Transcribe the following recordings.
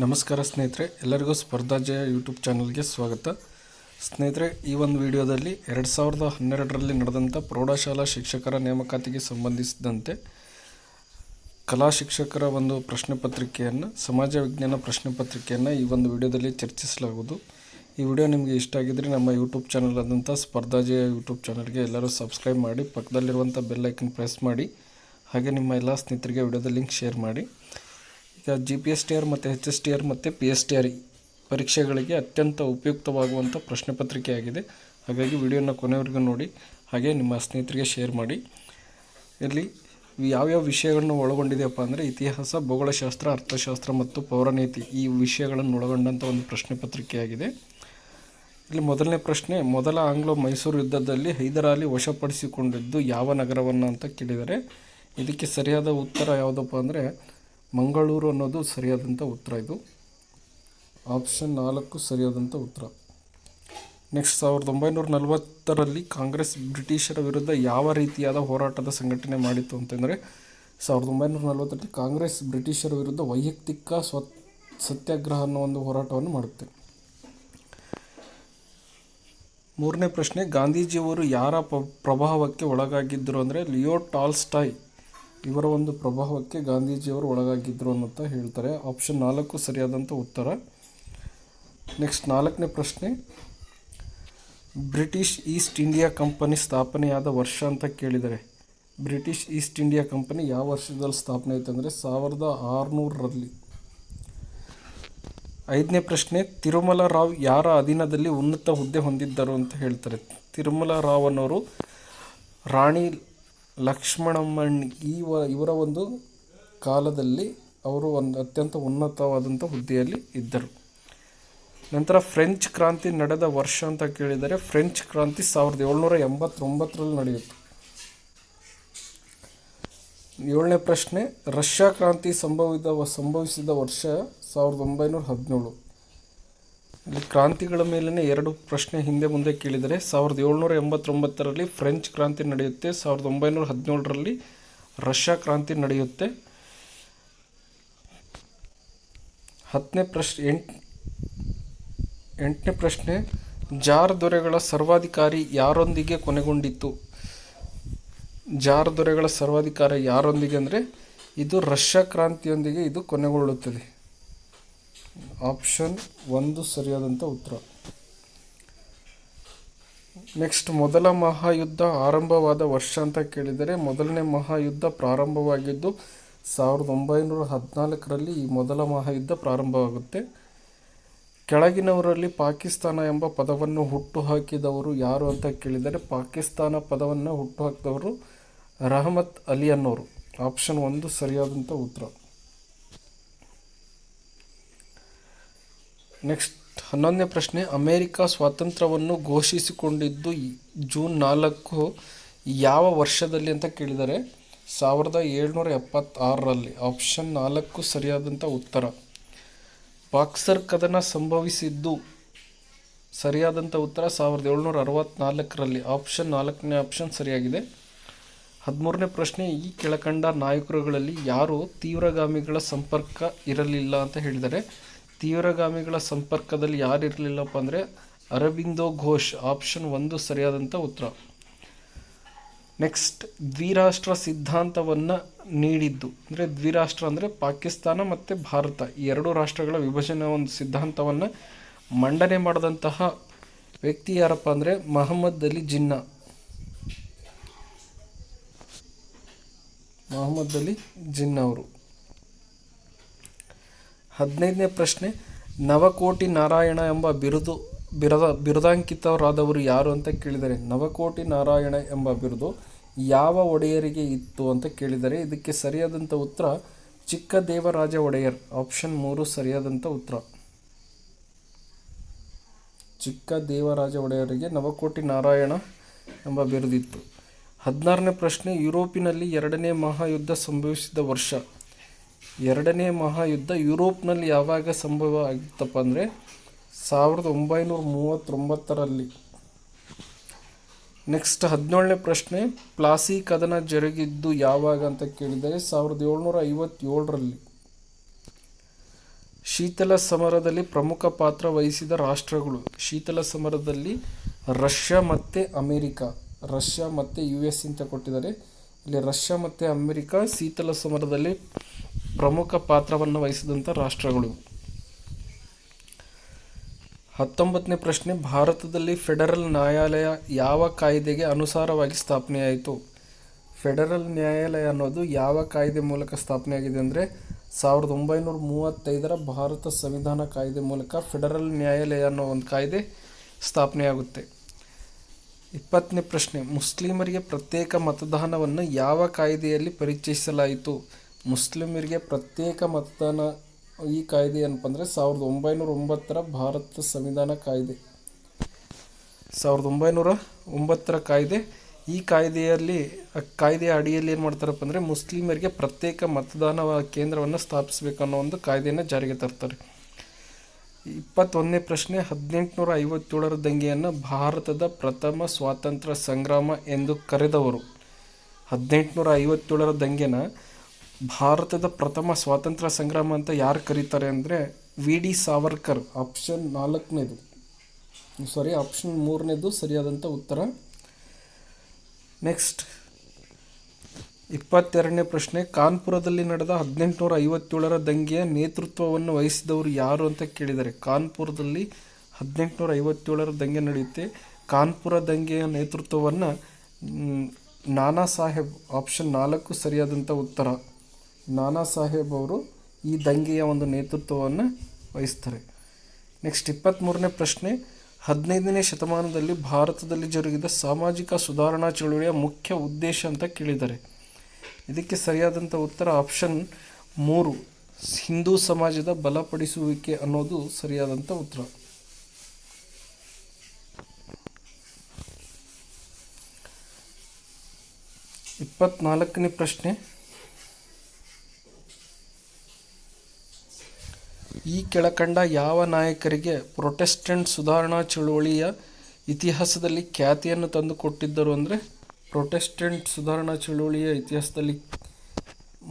ನಮಸ್ಕಾರ ಸ್ನೇಹಿತರೆ, ಎಲ್ಲರಿಗೂ ಸ್ಪರ್ಧಾಜಯ ಯೂಟ್ಯೂಬ್ ಚಾನಲ್ಗೆ ಸ್ವಾಗತ. ಸ್ನೇಹಿತರೆ, ಈ ಒಂದು ವಿಡಿಯೋದಲ್ಲಿ 2012ರಲ್ಲಿ ನಡೆದಂಥ ಪ್ರೌಢಶಾಲಾ ಶಿಕ್ಷಕರ ನೇಮಕಾತಿಗೆ ಸಂಬಂಧಿಸಿದಂತೆ ಕಲಾ ಶಿಕ್ಷಕರ ಒಂದು ಪ್ರಶ್ನೆ ಪತ್ರಿಕೆಯನ್ನು, ಸಮಾಜ ವಿಜ್ಞಾನ ಪ್ರಶ್ನೆ ಪತ್ರಿಕೆಯನ್ನು ಈ ಒಂದು ವಿಡಿಯೋದಲ್ಲಿ ಚರ್ಚಿಸಲಾಗುವುದು. ಈ ವಿಡಿಯೋ ನಿಮಗೆ ಇಷ್ಟ ಆಗಿದ್ದರೆ ನಮ್ಮ ಯೂಟ್ಯೂಬ್ ಚಾನಲ್ ಆದಂಥ ಸ್ಪರ್ಧಾಜಯ ಯೂಟ್ಯೂಬ್ ಚಾನಲ್ಗೆ ಎಲ್ಲರೂ ಸಬ್ಸ್ಕ್ರೈಬ್ ಮಾಡಿ, ಪಕ್ಕದಲ್ಲಿರುವಂಥ ಬೆಲ್ ಐಕನ್ ಪ್ರೆಸ್ ಮಾಡಿ, ಹಾಗೆ ನಿಮ್ಮ ಎಲ್ಲ ಸ್ನೇಹಿತರಿಗೆ ವಿಡಿಯೋದ ಲಿಂಕ್ ಶೇರ್ ಮಾಡಿ. ಈಗ GPSTR ಮತ್ತು HSTR ಮತ್ತು PSTR ಪರೀಕ್ಷೆಗಳಿಗೆ ಅತ್ಯಂತ ಉಪಯುಕ್ತವಾಗುವಂಥ ಪ್ರಶ್ನೆ ಪತ್ರಿಕೆಯಾಗಿದೆ. ಹಾಗಾಗಿ ವಿಡಿಯೋನ ಕೊನೆವರೆಗೂ ನೋಡಿ, ಹಾಗೆ ನಿಮ್ಮ ಸ್ನೇಹಿತರಿಗೆ ಶೇರ್ ಮಾಡಿ. ಇಲ್ಲಿ ಯಾವ್ಯಾವ ವಿಷಯಗಳನ್ನು ಒಳಗೊಂಡಿದೆಯಪ್ಪ ಅಂದರೆ ಇತಿಹಾಸ, ಭೂಗೋಳಶಾಸ್ತ್ರ, ಅರ್ಥಶಾಸ್ತ್ರ ಮತ್ತು ಪೌರನೀತಿ ಈ ವಿಷಯಗಳನ್ನು ಒಳಗೊಂಡಂಥ ಒಂದು ಪ್ರಶ್ನೆ ಪತ್ರಿಕೆಯಾಗಿದೆ. ಇಲ್ಲಿ ಮೊದಲನೇ ಪ್ರಶ್ನೆ, ಮೊದಲ ಆಂಗ್ಲೋ ಮೈಸೂರು ಯುದ್ಧದಲ್ಲಿ ಹೈದರಾಲಿ ವಶಪಡಿಸಿಕೊಂಡಿದ್ದು ಯಾವ ನಗರವನ್ನು ಅಂತ ಕೇಳಿದರೆ, ಇದಕ್ಕೆ ಸರಿಯಾದ ಉತ್ತರ ಯಾವುದಪ್ಪ ಅಂದರೆ ಮಂಗಳೂರು ಅನ್ನೋದು ಸರಿಯಾದಂಥ ಉತ್ತರ. ಇದು ಆಪ್ಷನ್ 4 ಸರಿಯಾದಂಥ ಉತ್ತರ. ನೆಕ್ಸ್ಟ್, 1940ರಲ್ಲಿ ಕಾಂಗ್ರೆಸ್ ಬ್ರಿಟಿಷರ ವಿರುದ್ಧ ಯಾವ ರೀತಿಯಾದ ಹೋರಾಟದ ಸಂಘಟನೆ ಮಾಡಿತ್ತು ಅಂತಂದರೆ, 1940ರಲ್ಲಿ ಕಾಂಗ್ರೆಸ್ ಬ್ರಿಟಿಷರ ವಿರುದ್ಧ ವೈಯಕ್ತಿಕ ಸತ್ಯಾಗ್ರಹ ಅನ್ನೋ ಒಂದು ಹೋರಾಟವನ್ನು ಮಾಡುತ್ತೆ. ಮೂರನೇ ಪ್ರಶ್ನೆ, ಗಾಂಧೀಜಿಯವರು ಯಾರ ಪ್ರಭಾವಕ್ಕೆ ಒಳಗಾಗಿದ್ದರು ಅಂದರೆ ಲಿಯೋ ಟಾಲ್ಸ್ಟಾಯ್ ಇವರ ಒಂದು ಪ್ರಭಾವಕ್ಕೆ ಗಾಂಧೀಜಿಯವರು ಒಳಗಾಗಿದ್ದರು ಅನ್ನುತ್ತ ಹೇಳ್ತಾರೆ. ಆಪ್ಷನ್ 4 ಸರಿಯಾದಂಥ ಉತ್ತರ. ನೆಕ್ಸ್ಟ್, 4ನೇ ಪ್ರಶ್ನೆ, ಬ್ರಿಟಿಷ್ ಈಸ್ಟ್ ಇಂಡಿಯಾ ಕಂಪನಿ ಸ್ಥಾಪನೆಯಾದ ವರ್ಷ ಅಂತ ಕೇಳಿದರೆ, ಬ್ರಿಟಿಷ್ ಈಸ್ಟ್ ಇಂಡಿಯಾ ಕಂಪನಿ ಯಾವ ವರ್ಷದಲ್ಲಿ ಸ್ಥಾಪನೆ ಆಯಿತು ಅಂದರೆ 1600ರಲ್ಲಿ. 5ನೇ ಪ್ರಶ್ನೆ, ತಿರುಮಲ ರಾವ್ ಯಾರ ಅಧೀನದಲ್ಲಿ ಉನ್ನತ ಹುದ್ದೆ ಹೊಂದಿದ್ದರು ಅಂತ ಹೇಳ್ತಾರೆ. ತಿರುಮಲ ರಾವ್ ಅನ್ನೋರು ರಾಣಿ ಲಕ್ಷ್ಮಣಮ್ಮಣ್ಣಿ ಇವರ ಒಂದು ಕಾಲದಲ್ಲಿ ಅವರು ಒಂದು ಅತ್ಯಂತ ಉನ್ನತವಾದಂಥ ಹುದ್ದೆಯಲ್ಲಿ ಇದ್ದರು. ನಂತರ ಫ್ರೆಂಚ್ ಕ್ರಾಂತಿ ನಡೆದ ವರ್ಷ ಅಂತ ಕೇಳಿದರೆ, ಫ್ರೆಂಚ್ ಕ್ರಾಂತಿ 1789ರಲ್ಲಿ ನಡೆಯಿತು. 7ನೇ ಪ್ರಶ್ನೆ, ರಷ್ಯಾ ಕ್ರಾಂತಿ ಸಂಭವಿಸಿದ ವರ್ಷ 1917. ಇಲ್ಲಿ ಕ್ರಾಂತಿಗಳ ಮೇಲಿನ 2 ಪ್ರಶ್ನೆ ಹಿಂದೆ ಮುಂದೆ ಕೇಳಿದರೆ, 1789ರಲ್ಲಿ ಫ್ರೆಂಚ್ ಕ್ರಾಂತಿ ನಡೆಯುತ್ತೆ, 1917ರಲ್ಲಿ ರಷ್ಯಾ ಕ್ರಾಂತಿ ನಡೆಯುತ್ತೆ. 8ನೇ ಪ್ರಶ್ನೆ, ಜಾರ್ ದೊರೆಗಳ ಸರ್ವಾಧಿಕಾರಿ ಯಾರೊಂದಿಗೆ ಕೊನೆಗೊಂಡಿತು? ಜಾರ್ ದೊರೆಗಳ ಸರ್ವಾಧಿಕಾರ ಯಾರೊಂದಿಗೆ ಅಂದರೆ ಇದು ರಷ್ಯಾ ಕ್ರಾಂತಿಯೊಂದಿಗೆ ಇದು ಕೊನೆಗೊಳ್ಳುತ್ತದೆ. ಆಪ್ಷನ್ 1 ಸರಿಯಾದಂಥ ಉತ್ತರ. ನೆಕ್ಸ್ಟ್, ಮೊದಲ ಮಹಾಯುದ್ಧ ಆರಂಭವಾದ ವರ್ಷ ಅಂತ ಕೇಳಿದರೆ, ಮೊದಲನೇ ಮಹಾಯುದ್ಧ ಪ್ರಾರಂಭವಾಗಿದ್ದು 1914ರಲ್ಲಿ ಈ ಮೊದಲ ಮಹಾಯುದ್ಧ ಪ್ರಾರಂಭವಾಗುತ್ತೆ. ಕೆಳಗಿನವರಲ್ಲಿ ಪಾಕಿಸ್ತಾನ ಎಂಬ ಪದವನ್ನು ಹುಟ್ಟುಹಾಕಿದವರು ಯಾರು ಅಂತ ಕೇಳಿದರೆ, ಪಾಕಿಸ್ತಾನ ಪದವನ್ನು ಹುಟ್ಟುಹಾಕಿದವರು ರಹಮತ್ ಅಲಿ ಅನ್ನೋರು. ಆಪ್ಷನ್ 1 ಸರಿಯಾದಂಥ ಉತ್ತರ. ನೆಕ್ಸ್ಟ್, 11ನೇ ಪ್ರಶ್ನೆ, ಅಮೇರಿಕಾ ಸ್ವಾತಂತ್ರ್ಯವನ್ನು ಘೋಷಿಸಿಕೊಂಡಿದ್ದು ಜೂನ್ 4 ಯಾವ ವರ್ಷದಲ್ಲಿ ಅಂತ ಕೇಳಿದರೆ 1776ರಲ್ಲಿ. ಆಪ್ಷನ್ 4 ಸರಿಯಾದಂಥ ಉತ್ತರ. ಬಾಕ್ಸರ್ ಕದನ ಸಂಭವಿಸಿದ್ದು ಸರಿಯಾದಂಥ ಉತ್ತರ 1764ರಲ್ಲಿ. ಆಪ್ಷನ್ 4ನೇ ಆಪ್ಷನ್ ಸರಿಯಾಗಿದೆ. 13ನೇ ಪ್ರಶ್ನೆ, ಈ ಕೆಳಕಂಡ ನಾಯಕರುಗಳಲ್ಲಿ ಯಾರು ತೀವ್ರಗಾಮಿಗಳ ಸಂಪರ್ಕ ಇರಲಿಲ್ಲ ಅಂತ ಹೇಳಿದರೆ, ತೀವ್ರಗಾಮಿಗಳ ಸಂಪರ್ಕದಲ್ಲಿ ಯಾರು ಇರಲಿಲ್ಲಪ್ಪ ಅಂದರೆ ಅರಬಿಂದೋ ಘೋಷ್. ಆಪ್ಷನ್ 1 ಸರಿಯಾದಂಥ ಉತ್ತರ. ನೆಕ್ಸ್ಟ್, ದ್ವಿರಾಷ್ಟ್ರ ಸಿದ್ಧಾಂತವನ್ನು ನೀಡಿದ್ದು ಅಂದರೆ ದ್ವಿರಾಷ್ಟ್ರ ಅಂದರೆ ಪಾಕಿಸ್ತಾನ ಮತ್ತು ಭಾರತ ಈ 2 ರಾಷ್ಟ್ರಗಳ ವಿಭಜನೆ ಒಂದು ಸಿದ್ಧಾಂತವನ್ನು ಮಂಡನೆ ಮಾಡಿದಂತಹ ವ್ಯಕ್ತಿ ಯಾರಪ್ಪ ಅಂದರೆ ಮೊಹಮ್ಮದ್ ಅಲಿ ಜಿನ್ನಾ. ಮೊಹಮ್ಮದ್ ಅಲಿ ಜಿನ್ನಾ ಅವರು. 15ನೇ ಪ್ರಶ್ನೆ, ನವಕೋಟಿ ನಾರಾಯಣ ಎಂಬ ಬಿರುದಾಂಕಿತರಾದವರು ಯಾರು ಅಂತ ಕೇಳಿದರೆ, ನವಕೋಟಿ ನಾರಾಯಣ ಎಂಬ ಬಿರುದು ಯಾವ ಒಡೆಯರಿಗೆ ಇತ್ತು ಅಂತ ಕೇಳಿದರೆ, ಇದಕ್ಕೆ ಸರಿಯಾದಂಥ ಉತ್ತರ ಚಿಕ್ಕದೇವರಾಜ ಒಡೆಯರ್. ಆಪ್ಷನ್ 3 ಸರಿಯಾದಂಥ ಉತ್ತರ. ಚಿಕ್ಕದೇವರಾಜ ಒಡೆಯರಿಗೆ ನವಕೋಟಿ ನಾರಾಯಣ ಎಂಬ ಬಿರುದಿತ್ತು. 16ನೇ ಪ್ರಶ್ನೆ, ಯುರೋಪಿನಲ್ಲಿ 2ನೇ ಮಹಾಯುದ್ಧ ಸಂಭವಿಸಿದ ವರ್ಷ. 2ನೇ ಮಹಾಯುದ್ಧ ಯುರೋಪ್ನಲ್ಲಿ ಯಾವಾಗ ಸಂಭವ ಆಗಿತ್ತಪ್ಪ ಅಂದರೆ 1939ರಲ್ಲಿ. ನೆಕ್ಸ್ಟ್, 17ನೇ ಪ್ರಶ್ನೆ, ಪ್ಲಾಸಿ ಕದನ ಜರುಗಿದ್ದು ಯಾವಾಗ ಅಂತ ಕೇಳಿದರೆ 1757ರಲ್ಲಿ. ಶೀತಲ ಸಮರದಲ್ಲಿ ಪ್ರಮುಖ ಪಾತ್ರ ವಹಿಸಿದ ರಾಷ್ಟ್ರಗಳು. ಶೀತಲ ಸಮರದಲ್ಲಿ ರಷ್ಯಾ ಮತ್ತು ಅಮೇರಿಕಾ, ರಷ್ಯಾ ಮತ್ತು US ಅಂತ ಕೊಟ್ಟಿದ್ದಾರೆ. ಇಲ್ಲಿ ರಷ್ಯಾ ಮತ್ತು ಅಮೇರಿಕಾ ಶೀತಲ ಸಮರದಲ್ಲಿ ಪ್ರಮುಖ ಪಾತ್ರವನ್ನು ವಹಿಸಿದಂಥ ರಾಷ್ಟ್ರಗಳು. 19ನೇ ಪ್ರಶ್ನೆ, ಭಾರತದಲ್ಲಿ ಫೆಡರಲ್ ನ್ಯಾಯಾಲಯ ಯಾವ ಕಾಯ್ದೆಗೆ ಅನುಸಾರವಾಗಿ ಸ್ಥಾಪನೆಯಾಯಿತು? ಫೆಡರಲ್ ನ್ಯಾಯಾಲಯ ಅನ್ನೋದು ಯಾವ ಕಾಯ್ದೆ ಮೂಲಕ ಸ್ಥಾಪನೆಯಾಗಿದೆ ಅಂದರೆ 1935 ಭಾರತ ಸಂವಿಧಾನ ಕಾಯ್ದೆ ಮೂಲಕ ಫೆಡರಲ್ ನ್ಯಾಯಾಲಯ ಅನ್ನೋ ಒಂದು ಕಾಯ್ದೆ ಸ್ಥಾಪನೆಯಾಗುತ್ತೆ. 20ನೇ ಪ್ರಶ್ನೆ, ಮುಸ್ಲಿಮರಿಗೆ ಪ್ರತ್ಯೇಕ ಮತದಾನವನ್ನು ಯಾವ ಕಾಯ್ದೆಯಲ್ಲಿ ಪರಿಚಯಿಸಲಾಯಿತು? ಮುಸ್ಲಿಮರಿಗೆ ಪ್ರತ್ಯೇಕ ಮತದಾನ ಈ ಕಾಯ್ದೆ ಏನಪ್ಪ ಅಂದರೆ 1909 ಭಾರತ ಸಂವಿಧಾನ ಕಾಯ್ದೆ. 1909 ಕಾಯ್ದೆ. ಈ ಕಾಯ್ದೆಯ ಅಡಿಯಲ್ಲಿ ಏನು ಮಾಡ್ತಾರಪ್ಪ ಅಂದರೆ ಮುಸ್ಲಿಮರಿಗೆ ಪ್ರತ್ಯೇಕ ಮತದಾನ ಕೇಂದ್ರವನ್ನು ಸ್ಥಾಪಿಸಬೇಕು ಅನ್ನೋ ಒಂದು ಕಾಯ್ದೆಯನ್ನು ಜಾರಿಗೆ ತರ್ತಾರೆ. 21ನೇ ಪ್ರಶ್ನೆ, 1857 ದಂಗೆಯನ್ನು ಭಾರತದ ಪ್ರಥಮ ಸ್ವಾತಂತ್ರ್ಯ ಸಂಗ್ರಾಮ ಎಂದು ಕರೆದವರು. 1857 ದಂಗೆನ ಭಾರತದ ಪ್ರಥಮ ಸ್ವಾತಂತ್ರ್ಯ ಸಂಗ್ರಾಮ ಅಂತ ಯಾರು ಕರೀತಾರೆ ಅಂದರೆ VD ಸಾವರ್ಕರ್. ಆಪ್ಷನ್ 3ನೇದು ಸರಿಯಾದಂಥ ಉತ್ತರ. ನೆಕ್ಸ್ಟ್ 22ನೇ ಪ್ರಶ್ನೆ, ಕಾನ್ಪುರದಲ್ಲಿ ನಡೆದ 1857 ದಂಗೆಯ ನೇತೃತ್ವವನ್ನು ವಹಿಸಿದವರು ಯಾರು ಅಂತ ಕೇಳಿದ್ದಾರೆ. ಕಾನ್ಪುರದಲ್ಲಿ 1857 ದಂಗೆ ನಡೆಯುತ್ತೆ. ಕಾನ್ಪುರ ದಂಗೆಯ ನೇತೃತ್ವವನ್ನು ನಾನಾ ಸಾಹೇಬ್. ಆಪ್ಷನ್ 4 ಸರಿಯಾದಂಥ ಉತ್ತರ. ನಾನಾ ಸಾಹೇಬ್ ಅವರು ಈ ದಂಗೆಯ ಒಂದು ನೇತೃತ್ವವನ್ನು ವಹಿಸ್ತಾರೆ. ನೆಕ್ಸ್ಟ್ 23ನೇ ಪ್ರಶ್ನೆ, 15ನೇ ಶತಮಾನದಲ್ಲಿ ಭಾರತದಲ್ಲಿ ಜರುಗಿದ ಸಾಮಾಜಿಕ ಸುಧಾರಣಾ ಚಳುವಳಿಯ ಮುಖ್ಯ ಉದ್ದೇಶ ಅಂತ ಕೇಳಿದ್ದಾರೆ. ಇದಕ್ಕೆ ಸರಿಯಾದಂಥ ಉತ್ತರ ಆಪ್ಷನ್ 3, ಹಿಂದೂ ಸಮಾಜದ ಬಲಪಡಿಸುವಿಕೆ ಅನ್ನೋದು ಸರಿಯಾದಂಥ ಉತ್ತರ. 24ನೇ ಪ್ರಶ್ನೆ, ಈ ಕೆಳಕಂಡ ಯಾವ ನಾಯಕರಿಗೆ ಪ್ರೊಟೆಸ್ಟೆಂಟ್ ಸುಧಾರಣಾ ಚಳುವಳಿಯ ಇತಿಹಾಸದಲ್ಲಿ ಖ್ಯಾತಿಯನ್ನು ತಂದುಕೊಟ್ಟಿದ್ದರು ಅಂದರೆ ಪ್ರೊಟೆಸ್ಟೆಂಟ್ ಸುಧಾರಣಾ ಚಳುವಳಿಯ ಇತಿಹಾಸದಲ್ಲಿ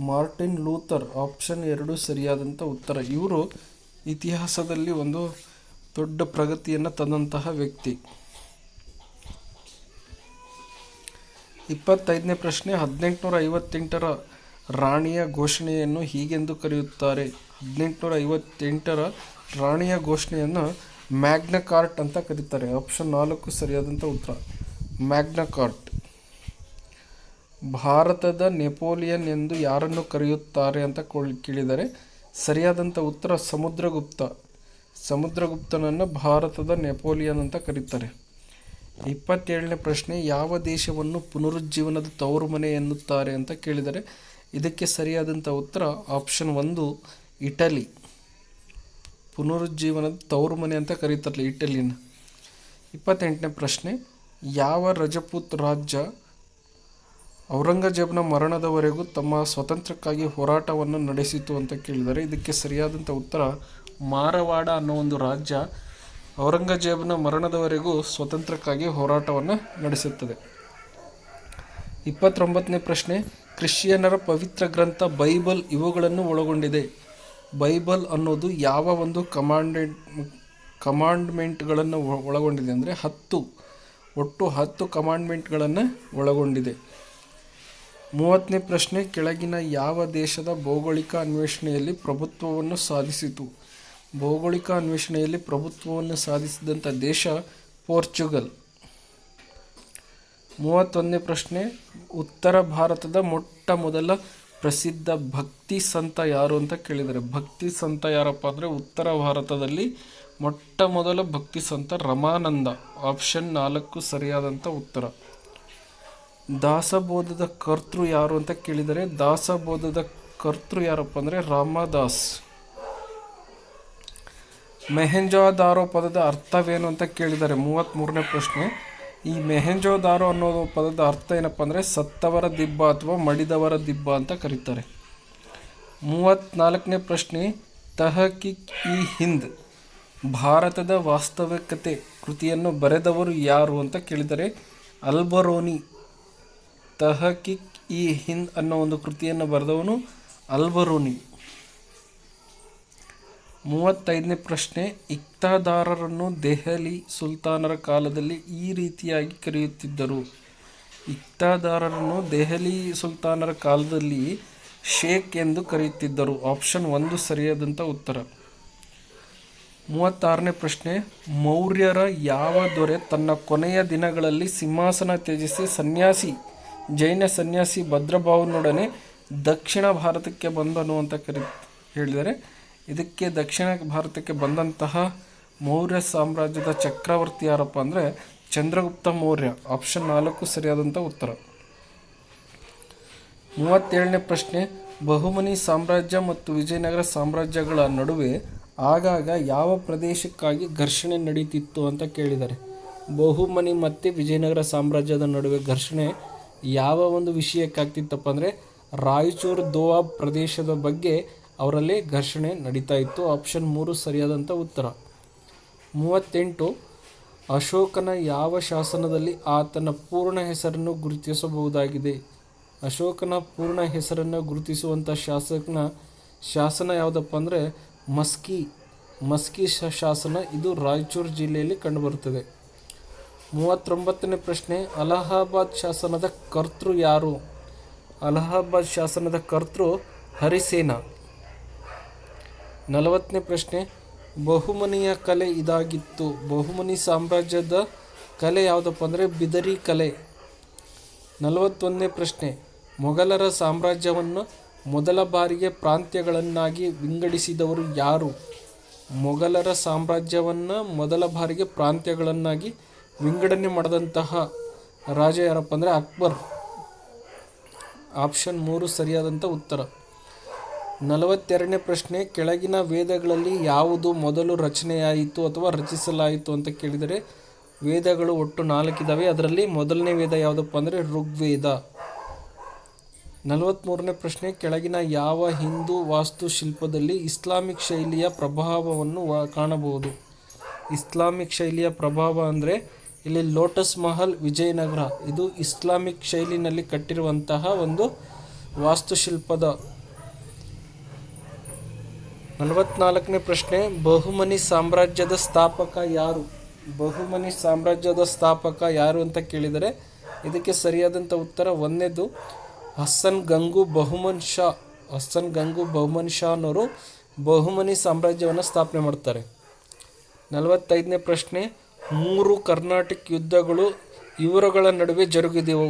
ಮಾರ್ಟಿನ್ ಲೂಥರ್. ಆಪ್ಷನ್ 2 ಸರಿಯಾದಂಥ ಉತ್ತರ. ಇವರು ಇತಿಹಾಸದಲ್ಲಿ ಒಂದು ದೊಡ್ಡ ಪ್ರಗತಿಯನ್ನು ತಂದಂತಹ ವ್ಯಕ್ತಿ. 25ನೇ ಪ್ರಶ್ನೆ, 1858 ರಾಣಿಯ ಘೋಷಣೆಯನ್ನು ಹೀಗೆಂದು ಕರೆಯುತ್ತಾರೆ. 1858 ರಾಣಿಯ ಘೋಷಣೆಯನ್ನು ಮ್ಯಾಗ್ನಾ ಕಾರ್ಟ್ ಅಂತ ಕರೀತಾರೆ. ಆಪ್ಷನ್ 4 ಸರಿಯಾದಂಥ ಉತ್ತರ. Magna cart. ಭಾರತದ ನೆಪೋಲಿಯನ್ ಎಂದು ಯಾರನ್ನು ಕರೆಯುತ್ತಾರೆ ಅಂತ ಕೇಳಿದರೆ ಸರಿಯಾದಂಥ ಉತ್ತರ ಸಮುದ್ರಗುಪ್ತ. ಸಮುದ್ರಗುಪ್ತನನ್ನು ಭಾರತದ ನೆಪೋಲಿಯನ್ ಅಂತ ಕರೀತಾರೆ. 27ನೇ ಪ್ರಶ್ನೆ, ಯಾವ ದೇಶವನ್ನು ಪುನರುಜ್ಜೀವನದ ತವರು ಮನೆ ಎನ್ನುತ್ತಾರೆ ಅಂತ ಕೇಳಿದರೆ ಇದಕ್ಕೆ ಸರಿಯಾದಂಥ ಉತ್ತರ ಆಪ್ಷನ್ 1 ಇಟಲಿ. ಪುನರುಜ್ಜೀವನದ ತವರು ಮನೆ ಅಂತ ಕರೀತಾರಲ್ಲ ಇಟಲಿನ. 28ನೇ ಪ್ರಶ್ನೆ, ಯಾವ ರಜಪೂತ್ ರಾಜ್ಯ ಔರಂಗಜೇಬನ ಮರಣದವರೆಗೂ ತಮ್ಮ ಸ್ವಾತಂತ್ರ್ಯಕ್ಕಾಗಿ ಹೋರಾಟವನ್ನು ನಡೆಸಿತು ಅಂತ ಕೇಳಿದರೆ ಇದಕ್ಕೆ ಸರಿಯಾದಂಥ ಉತ್ತರ ಮಾರವಾಡ ಅನ್ನೋ ಒಂದು ರಾಜ್ಯ ಔರಂಗಜೇಬನ ಮರಣದವರೆಗೂ ಸ್ವಾತಂತ್ರ್ಯಕ್ಕಾಗಿ ಹೋರಾಟವನ್ನು ನಡೆಸುತ್ತದೆ. 29ನೇ ಪ್ರಶ್ನೆ, ಕ್ರಿಶ್ಚಿಯನ್ನರ ಪವಿತ್ರ ಗ್ರಂಥ ಬೈಬಲ್ ಇವುಗಳನ್ನು ಒಳಗೊಂಡಿದೆ. ಬೈಬಲ್ ಅನ್ನೋದು ಯಾವ ಒಂದು ಕಮಾಂಡ್ಮೆಂಟ್ಗಳನ್ನು ಒಳಗೊಂಡಿದೆ ಅಂದರೆ ಒಟ್ಟು 10 ಕಮಾಂಡ್ಮೆಂಟ್ಗಳನ್ನು ಒಳಗೊಂಡಿದೆ. 30ನೇ ಪ್ರಶ್ನೆ, ಕೆಳಗಿನ ಯಾವ ದೇಶದ ಭೌಗೋಳಿಕ ಅನ್ವೇಷಣೆಯಲ್ಲಿ ಪ್ರಭುತ್ವವನ್ನು ಸಾಧಿಸಿತು? ಭೌಗೋಳಿಕ ಅನ್ವೇಷಣೆಯಲ್ಲಿ ಪ್ರಭುತ್ವವನ್ನು ಸಾಧಿಸಿದಂಥ ದೇಶ ಪೋರ್ಚುಗಲ್. 31ನೇ ಪ್ರಶ್ನೆ, ಉತ್ತರ ಭಾರತದ ಮೊಟ್ಟ ಮೊದಲ ಪ್ರಸಿದ್ಧ ಭಕ್ತಿ ಸಂತ ಯಾರು ಅಂತ ಕೇಳಿದ್ದಾರೆ. ಭಕ್ತಿ ಸಂತ ಯಾರಪ್ಪ ಅಂದರೆ ಉತ್ತರ ಭಾರತದಲ್ಲಿ ಮೊಟ್ಟ ಮೊದಲ ಭಕ್ತಿ ಸಂತ ರಮಾನಂದ. ಆಪ್ಷನ್ 4 ಸರಿಯಾದಂಥ ಉತ್ತರ. ದಾಸಬೋಧದ ಕರ್ತೃ ಯಾರು ಅಂತ ಕೇಳಿದರೆ ದಾಸಬೋಧದ ಕರ್ತೃ ಯಾರಪ್ಪ ಅಂದರೆ ರಾಮದಾಸ್. ಮೆಹೆಂಜೋದಾರೋ ಪದದ ಅರ್ಥವೇನು ಅಂತ ಕೇಳಿದ್ದಾರೆ. 33ನೇ ಪ್ರಶ್ನೆ, ಈ ಮೆಹೆಂಜೋದಾರೋ ಅನ್ನೋ ಪದದ ಅರ್ಥ ಏನಪ್ಪ ಅಂದರೆ ಸತ್ತವರ ದಿಬ್ಬ ಅಥವಾ ಮಡಿದವರ ದಿಬ್ಬ ಅಂತ ಕರೀತಾರೆ. 34ನೇ ಪ್ರಶ್ನೆ, ತಹಕೀಕ್-ಇ-ಹಿಂದ್ ಭಾರತದ ವಾಸ್ತವಿಕತೆ ಕೃತಿಯನ್ನು ಬರೆದವರು ಯಾರು ಅಂತ ಕೇಳಿದರೆ ಅಲ್ಬರೋನಿ. ತಹಕೀಕ್-ಇ-ಹಿಂದ್ ಅನ್ನೋ ಒಂದು ಕೃತಿಯನ್ನು ಬರೆದವನು ಅಲ್ಬರೋನಿ. 35ನೇ ಪ್ರಶ್ನೆ, ಇಕ್ತಾದಾರರನ್ನು ದೆಹಲಿ ಸುಲ್ತಾನರ ಕಾಲದಲ್ಲಿ ಈ ರೀತಿಯಾಗಿ ಕರೆಯುತ್ತಿದ್ದರು. ಇಕ್ತಾದಾರರನ್ನು ದೆಹಲಿ ಸುಲ್ತಾನರ ಕಾಲದಲ್ಲಿ ಶೇಖ್ ಎಂದು ಕರೆಯುತ್ತಿದ್ದರು. ಆಪ್ಷನ್ 1 ಸರಿಯಾದಂಥ ಉತ್ತರ. 36ನೇ ಪ್ರಶ್ನೆ, ಮೌರ್ಯರ ಯಾವ ದೊರೆ ತನ್ನ ಕೊನೆಯ ದಿನಗಳಲ್ಲಿ ಸಿಂಹಾಸನ ತ್ಯಜಿಸಿ ಜೈನ ಸನ್ಯಾಸಿ ಭದ್ರಭಾವನೊಡನೆ ದಕ್ಷಿಣ ಭಾರತಕ್ಕೆ ಬಂದನು ಅಂತ ಹೇಳಿದರೆ, ಇದಕ್ಕೆ ದಕ್ಷಿಣ ಭಾರತಕ್ಕೆ ಬಂದಂತಹ ಮೌರ್ಯ ಸಾಮ್ರಾಜ್ಯದ ಚಕ್ರವರ್ತಿ ಯಾರಪ್ಪ ಅಂದರೆ ಚಂದ್ರಗುಪ್ತ ಮೌರ್ಯ. ಆಪ್ಷನ್ 4 ಸರಿಯಾದಂಥ ಉತ್ತರ. 37ನೇ ಪ್ರಶ್ನೆ, ಬಹುಮನಿ ಸಾಮ್ರಾಜ್ಯ ಮತ್ತು ವಿಜಯನಗರ ಸಾಮ್ರಾಜ್ಯಗಳ ನಡುವೆ ಆಗಾಗ ಯಾವ ಪ್ರದೇಶಕ್ಕಾಗಿ ಘರ್ಷಣೆ ನಡೀತಿತ್ತು ಅಂತ ಕೇಳಿದ್ದಾರೆ. ಬಹುಮನಿ ಮತ್ತು ವಿಜಯನಗರ ಸಾಮ್ರಾಜ್ಯದ ನಡುವೆ ಘರ್ಷಣೆ ಯಾವ ಒಂದು ವಿಷಯಕ್ಕಾಗ್ತಿತ್ತಪ್ಪ ಅಂದರೆ ರಾಯಚೂರು ದೋಆಬ್ ಪ್ರದೇಶದ ಬಗ್ಗೆ ಅವರಲ್ಲಿ ಘರ್ಷಣೆ ನಡೀತಾ ಇತ್ತು. ಆಪ್ಷನ್ 3 ಸರಿಯಾದಂಥ ಉತ್ತರ. 38, ಅಶೋಕನ ಯಾವ ಶಾಸನದಲ್ಲಿ ಆತನ ಪೂರ್ಣ ಹೆಸರನ್ನು ಗುರುತಿಸಬಹುದಾಗಿದೆ? ಅಶೋಕನ ಪೂರ್ಣ ಹೆಸರನ್ನು ಗುರುತಿಸುವಂಥ ಶಾಸನ ಯಾವುದಪ್ಪ ಅಂದರೆ ಮಸ್ಕಿ ಶಾಸನ. ಇದು ರಾಯಚೂರು ಜಿಲ್ಲೆಯಲ್ಲಿ ಕಂಡುಬರುತ್ತದೆ. 39ನೇ ಪ್ರಶ್ನೆ, ಅಲಹಾಬಾದ್ ಶಾಸನದ ಕರ್ತೃ ಯಾರು? ಅಲಹಾಬಾದ್ ಶಾಸನದ ಕರ್ತೃ ಹರಿಸೇನ. 40ನೇ ಪ್ರಶ್ನೆ, ಬಹುಮನಿಯ ಕಲೆ ಇದಾಗಿತ್ತು. ಬಹುಮನಿ ಸಾಮ್ರಾಜ್ಯದ ಕಲೆ ಯಾವುದಪ್ಪ ಅಂದರೆ ಬಿದರಿ ಕಲೆ. 41ನೇ ಪ್ರಶ್ನೆ, ಮೊಘಲರ ಸಾಮ್ರಾಜ್ಯವನ್ನು ಮೊದಲ ಬಾರಿಗೆ ಪ್ರಾಂತ್ಯಗಳನ್ನಾಗಿ ವಿಂಗಡಿಸಿದವರು ಯಾರು? ಮೊಘಲರ ಸಾಮ್ರಾಜ್ಯವನ್ನು ಮೊದಲ ಬಾರಿಗೆ ಪ್ರಾಂತ್ಯಗಳನ್ನಾಗಿ ವಿಂಗಡಣೆ ಮಾಡಿದಂತಹ ರಾಜ ಯಾರಪ್ಪ ಅಂದರೆ ಅಕ್ಬರ್. ಆಪ್ಷನ್ 3 ಸರಿಯಾದಂಥ ಉತ್ತರ. 42ನೇ ಪ್ರಶ್ನೆ, ಕೆಳಗಿನ ವೇದಗಳಲ್ಲಿ ಯಾವುದು ಮೊದಲು ರಚನೆಯಾಯಿತು ಅಥವಾ ರಚಿಸಲಾಯಿತು ಅಂತ ಕೇಳಿದರೆ, ವೇದಗಳು ಒಟ್ಟು 4 ಇದ್ದಾವೆ. ಅದರಲ್ಲಿ ಮೊದಲನೇ ವೇದ ಯಾವುದಪ್ಪ ಅಂದರೆ ಋಗ್ವೇದ. 43ನೇ ಪ್ರಶ್ನೆ, ಕೆಳಗಿನ ಯಾವ ಹಿಂದೂ ವಾಸ್ತುಶಿಲ್ಪದಲ್ಲಿ ಇಸ್ಲಾಮಿಕ್ ಶೈಲಿಯ ಪ್ರಭಾವವನ್ನು ಕಾಣಬಹುದು? ಇಸ್ಲಾಮಿಕ್ ಶೈಲಿಯ ಪ್ರಭಾವ ಅಂದರೆ ಇಲ್ಲಿ ಲೋಟಸ್ ಮಹಲ್ ವಿಜಯನಗರ, ಇದು ಇಸ್ಲಾಮಿಕ್ ಶೈಲಿನಲ್ಲಿ ಕಟ್ಟಿರುವಂತಹ ಒಂದು ವಾಸ್ತುಶಿಲ್ಪದ. 44ನೇ ಪ್ರಶ್ನೆ, ಬಹುಮನಿ ಸಾಮ್ರಾಜ್ಯದ ಸ್ಥಾಪಕ ಯಾರು? ಬಹುಮನಿ ಸಾಮ್ರಾಜ್ಯದ ಸ್ಥಾಪಕ ಯಾರು ಅಂತ ಕೇಳಿದರೆ, ಇದಕ್ಕೆ ಸರಿಯಾದಂಥ ಉತ್ತರ 1ನೇದು ಹಸನ್ ಗಂಗು ಬಹುಮನ್ ಶಾನವರು ಬಹುಮನಿ ಸಾಮ್ರಾಜ್ಯವನ್ನು ಸ್ಥಾಪನೆ ಮಾಡ್ತಾರೆ. 45ನೇ ಪ್ರಶ್ನೆ, 3 ಕರ್ನಾಟಿಕ್ ಯುದ್ಧಗಳು ಇವರುಗಳ ನಡುವೆ ಜರುಗಿದೆವು.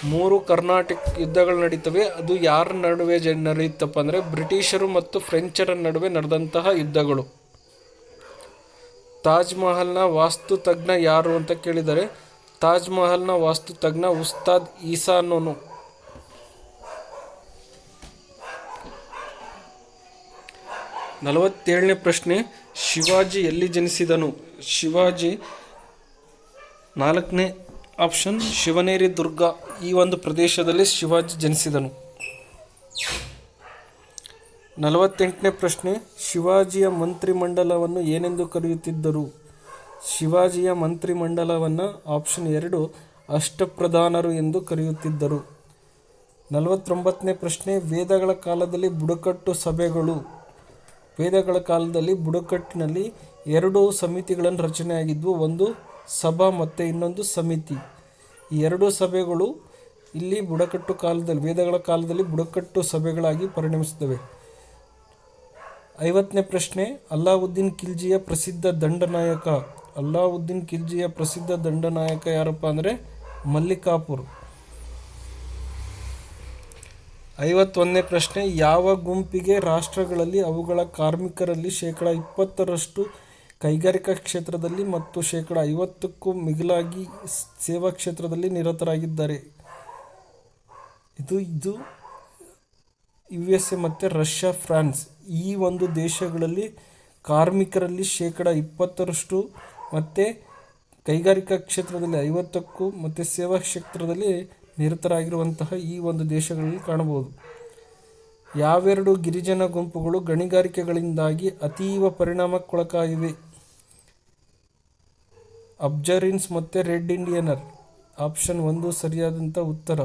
3 ಕರ್ನಾಟಿಕ್ ಯುದ್ಧಗಳು ನಡೀತವೆ. ಅದು ಯಾರ ನಡುವೆ ನಡೆಯುತ್ತಪ್ಪ ಅಂದರೆ ಬ್ರಿಟಿಷರು ಮತ್ತು ಫ್ರೆಂಚರ ನಡುವೆ ನಡೆದಂತಹ ಯುದ್ಧಗಳು. ತಾಜ್ ಮಹಲ್ನ ವಾಸ್ತುತಜ್ಞ ಯಾರು ಅಂತ ಕೇಳಿದರೆ, ತಾಜ್ ಮಹಲ್ನ ವಾಸ್ತುತಜ್ಞ ಉಸ್ತಾದ್ ಈಸಾನೋನು. 47ನೇ ಪ್ರಶ್ನೆ, ಶಿವಾಜಿ ಎಲ್ಲಿ ಜನಿಸಿದನು? ಶಿವಾಜಿ 4ನೇ ಆಪ್ಷನ್ ಶಿವನೇರಿ ದುರ್ಗ, ಈ ಒಂದು ಪ್ರದೇಶದಲ್ಲಿ ಶಿವಾಜಿ ಜನಿಸಿದನು. 48ನೇ ಪ್ರಶ್ನೆ, ಶಿವಾಜಿಯ ಮಂತ್ರಿಮಂಡಲವನ್ನು ಏನೆಂದು ಕರೆಯುತ್ತಿದ್ದರು? ಶಿವಾಜಿಯ ಮಂತ್ರಿಮಂಡಲವನ್ನು ಆಪ್ಷನ್ 2 ಅಷ್ಟಪ್ರಧಾನರು ಎಂದು ಕರೆಯುತ್ತಿದ್ದರು. 49ನೇ ಪ್ರಶ್ನೆ, ವೇದಗಳ ಕಾಲದಲ್ಲಿ ಬುಡಕಟ್ಟು ಸಭೆಗಳು. ವೇದಗಳ ಕಾಲದಲ್ಲಿ ಬುಡಕಟ್ಟಿನಲ್ಲಿ 2 ಸಮಿತಿಗಳನ್ನು ರಚನೆಯಾಗಿದ್ವು. ಒಂದು ಸಭಾ ಮತ್ತು ಇನ್ನೊಂದು ಸಮಿತಿ. ಈ 2 ಸಭೆಗಳು ಇಲ್ಲಿ ಬುಡಕಟ್ಟು ಕಾಲದಲ್ಲಿ ವೇದಗಳ ಕಾಲದಲ್ಲಿ ಬುಡಕಟ್ಟು ಸಭೆಗಳಾಗಿ ಪರಿಣಮಿಸಿದವೆ. 50ನೇ ಪ್ರಶ್ನೆ, ಅಲ್ಲಾವುದ್ದೀನ್ ಖಿಲ್ಜಿಯ ಪ್ರಸಿದ್ಧ ದಂಡನಾಯಕ. ಅಲ್ಲಾವುದ್ದೀನ್ ಖಿಲ್ಜಿಯ ಪ್ರಸಿದ್ಧ ದಂಡನಾಯಕ ಯಾರಪ್ಪ ಅಂದರೆ ಮಲ್ಲಿಕಾಪುರ್. 51ನೇ ಪ್ರಶ್ನೆ, ಯಾವ ಗುಂಪಿಗೆ ರಾಷ್ಟ್ರಗಳಲ್ಲಿ ಅವುಗಳ ಕಾರ್ಮಿಕರಲ್ಲಿ 20% ಕೈಗಾರಿಕಾ ಕ್ಷೇತ್ರದಲ್ಲಿ ಮತ್ತು 50%ಕ್ಕೂ ಮಿಗಿಲಾಗಿ ಸೇವಾ ಕ್ಷೇತ್ರದಲ್ಲಿ ನಿರತರಾಗಿದ್ದಾರೆ? ಇದು USA ಮತ್ತು ರಷ್ಯಾ, ಫ್ರಾನ್ಸ್. ಈ ಒಂದು ದೇಶಗಳಲ್ಲಿ ಕಾರ್ಮಿಕರಲ್ಲಿ 20% ಮತ್ತು ಕೈಗಾರಿಕಾ ಕ್ಷೇತ್ರದಲ್ಲಿ 50ಕ್ಕೂ ಮತ್ತು ಸೇವಾ ಕ್ಷೇತ್ರದಲ್ಲಿ ನಿರತರಾಗಿರುವಂತಹ ಈ ಒಂದು ದೇಶಗಳಲ್ಲಿ ಕಾಣಬಹುದು. ಯಾವೆರಡು ಗಿರಿಜನ ಗುಂಪುಗಳು ಗಣಿಗಾರಿಕೆಗಳಿಂದಾಗಿ ಅತೀವ ಪರಿಣಾಮಕ್ಕೊಳಗಾಗಿವೆ? ಅಬ್ಜರಿನ್ಸ್ ಮತ್ತು ರೆಡ್ ಇಂಡಿಯನರ್. ಆಪ್ಷನ್ 1 ಸರಿಯಾದಂಥ ಉತ್ತರ.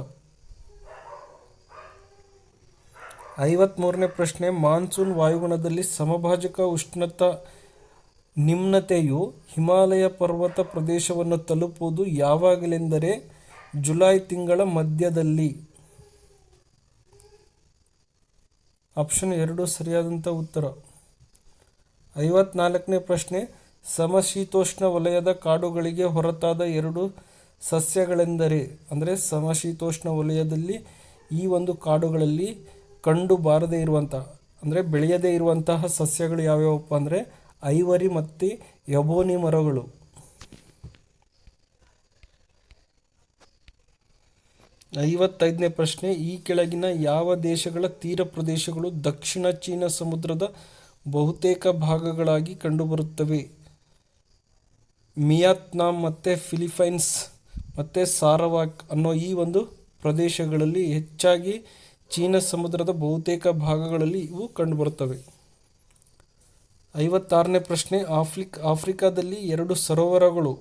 53ನೇ ಪ್ರಶ್ನೆ, ಮಾನ್ಸೂನ್ ವಾಯುಗುಣದಲ್ಲಿ ಸಮಭಾಜಕ ಉಷ್ಣತ ನಿಮ್ನತೆಯು ಹಿಮಾಲಯ ಪರ್ವತ ಪ್ರದೇಶವನ್ನು ತಲುಪುವುದು ಯಾವಾಗಲೆಂದರೆ ಜುಲೈ ತಿಂಗಳ ಮಧ್ಯದಲ್ಲಿ. ಆಪ್ಷನ್ 2 ಸರಿಯಾದಂಥ ಉತ್ತರ. 54ನೇ ಪ್ರಶ್ನೆ, ಸಮಶೀತೋಷ್ಣ ವಲಯದ ಕಾಡುಗಳಿಗೆ ಹೊರತಾದ 2 ಸಸ್ಯಗಳೆಂದರೆ, ಅಂದರೆ ಸಮಶೀತೋಷ್ಣ ವಲಯದಲ್ಲಿ ಈ ಒಂದು ಕಾಡುಗಳಲ್ಲಿ ಕಂಡು ಬಾರದೇ ಇರುವಂತಹ, ಅಂದರೆ ಬೆಳೆಯದೇ ಇರುವಂತಹ ಸಸ್ಯಗಳು ಯಾವ್ಯಾವಪ್ಪ ಅಂದರೆ ಐವರಿ ಮತ್ತು ಎಬೋನಿ ಮರಗಳು. 55ನೇ ಪ್ರಶ್ನೆ, ಈ ಕೆಳಗಿನ ಯಾವ ದೇಶಗಳ ತೀರ ಪ್ರದೇಶಗಳು ದಕ್ಷಿಣ ಚೀನಾ ಸಮುದ್ರದ ಬಹುತೇಕ ಭಾಗಗಳಾಗಿ ಕಂಡುಬರುತ್ತವೆ? ವಿಯತ್ನಾಂ ಮತ್ತು ಫಿಲಿಪೈನ್ಸ್ ಮತ್ತು ಸಾರವಾಕ್ ಅನ್ನೋ ಈ ಒಂದು ಪ್ರದೇಶಗಳಲ್ಲಿ ಹೆಚ್ಚಾಗಿ ಚೀನಾ ಸಮುದ್ರದ ಬಹುತೇಕ ಭಾಗಗಳಲ್ಲಿ ಇವು ಕಂಡುಬರುತ್ತವೆ. 56ನೇ ಪ್ರಶ್ನೆ, ಆಫ್ರಿಕಾದಲ್ಲಿ 2 ಸರೋವರಗಳು